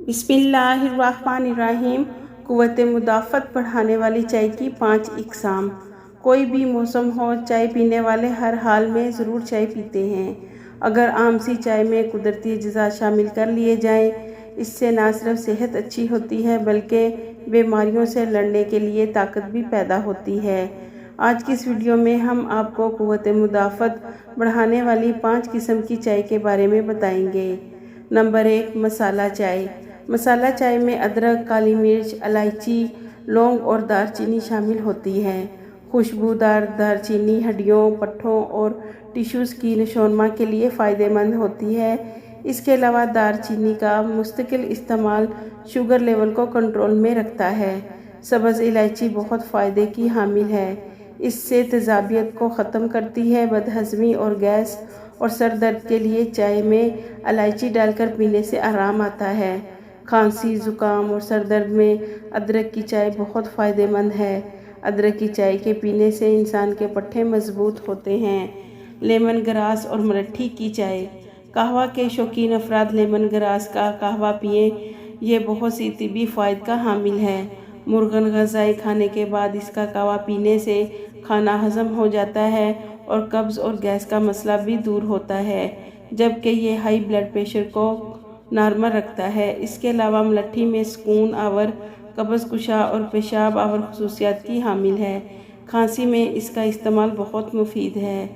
बिस्मिल्लाहिर्रहमानिर्रहीम। क़ुव्वत मुदाफ़त बढ़ाने वाली चाय की 5 इक़साम। कोई भी मौसम हो, चाय पीने वाले हर हाल में ज़रूर चाय पीते हैं। अगर आम सी चाय में कुदरती अज़्ज़ा शामिल कर लिए जाएं, इससे ना सिर्फ सेहत अच्छी होती है बल्कि बीमारियों से लड़ने के लिए ताकत भी पैदा होती है। आज की इस वीडियो में हम आपको क़ुव्वत मुदाफ़त बढ़ाने वाली 5 किस्म की चाय के बारे में बताएंगे। नंबर 1, मसाला चाय। मसाला चाय में अदरक, काली मिर्च, इलायची, लौंग और दालचीनी शामिल होती है। खुशबूदार दालचीनी हड्डियों, पट्ठों और टिश्यूज़ की नशोनमा के लिए फ़ायदेमंद होती है। इसके अलावा दालचीनी का मुस्तकिल इस्तेमाल शुगर लेवल को कंट्रोल में रखता है। सब्ज़ इलायची बहुत फ़ायदे की हामिल है। इससे तेज़ाबियत को ख़त्म करती है। बदहज़मी और गैस और सर दर्द के लिए चाय में इलायची डालकर पीने से आराम आता है। खांसी, ज़ुकाम और सर दर्द में अदरक की चाय बहुत फ़ायदेमंद है। अदरक की चाय के पीने से इंसान के पट्टे मज़बूत होते हैं। लेमन ग्रास और मलट्ठी की चाय। कहवा के शौकीन अफराद लेमन ग्रास का कहवा पिएँ। ये बहुत सी तिब्बी फ़ायदे का हामिल है। मुर्गन ग़ज़ाएँ खाने के बाद इसका कहवा पीने से खाना हज़म हो जाता है और कब्ज़ और गैस का मसला भी दूर होता है, जबकि ये हाई ब्लड प्रेशर को नॉर्मल रखता है। इसके अलावा मलट्ठी में सुकून आवर, कब्ज़ कुशा और पेशाब आवर ख़ुसूसियात की हामिल है। खांसी में इसका इस्तेमाल बहुत मुफीद है।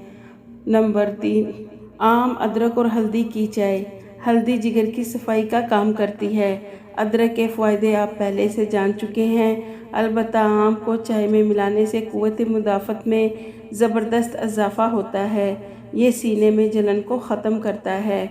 नंबर 3, आम, अदरक और हल्दी की चाय। हल्दी जिगर की सफाई का काम करती है। अदरक के फ़ायदे आप पहले से जान चुके हैं। अलबत्ता आम को चाय में मिलाने से क़ुव्वत मुदाफ़त में ज़बरदस्त इज़ाफ़ा होता है। ये सीने में जलन को ख़त्म करता है।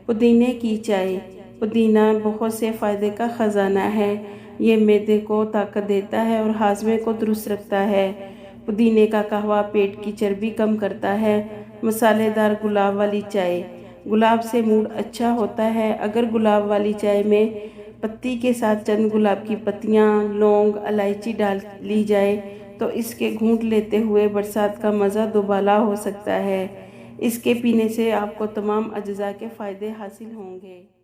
पुदीने की चाय। पुदीना बहुत से फ़ायदे का ख़जाना है। ये मैदे को ताकत देता है और हाज़मे को दुरुस्त रखता है। पुदीने का कहवा पेट की चर्बी कम करता है। मसालेदार गुलाब वाली चाय। गुलाब से मूड अच्छा होता है। अगर गुलाब वाली चाय में पत्ती के साथ चंद गुलाब की पत्तियाँ, लौंग, इलायची डाल ली जाए तो इसके घूंट लेते हुए बरसात का मज़ा दोबाला हो सकता है। इसके पीने से आपको तमाम अज्जा के फ़ायदे हासिल होंगे।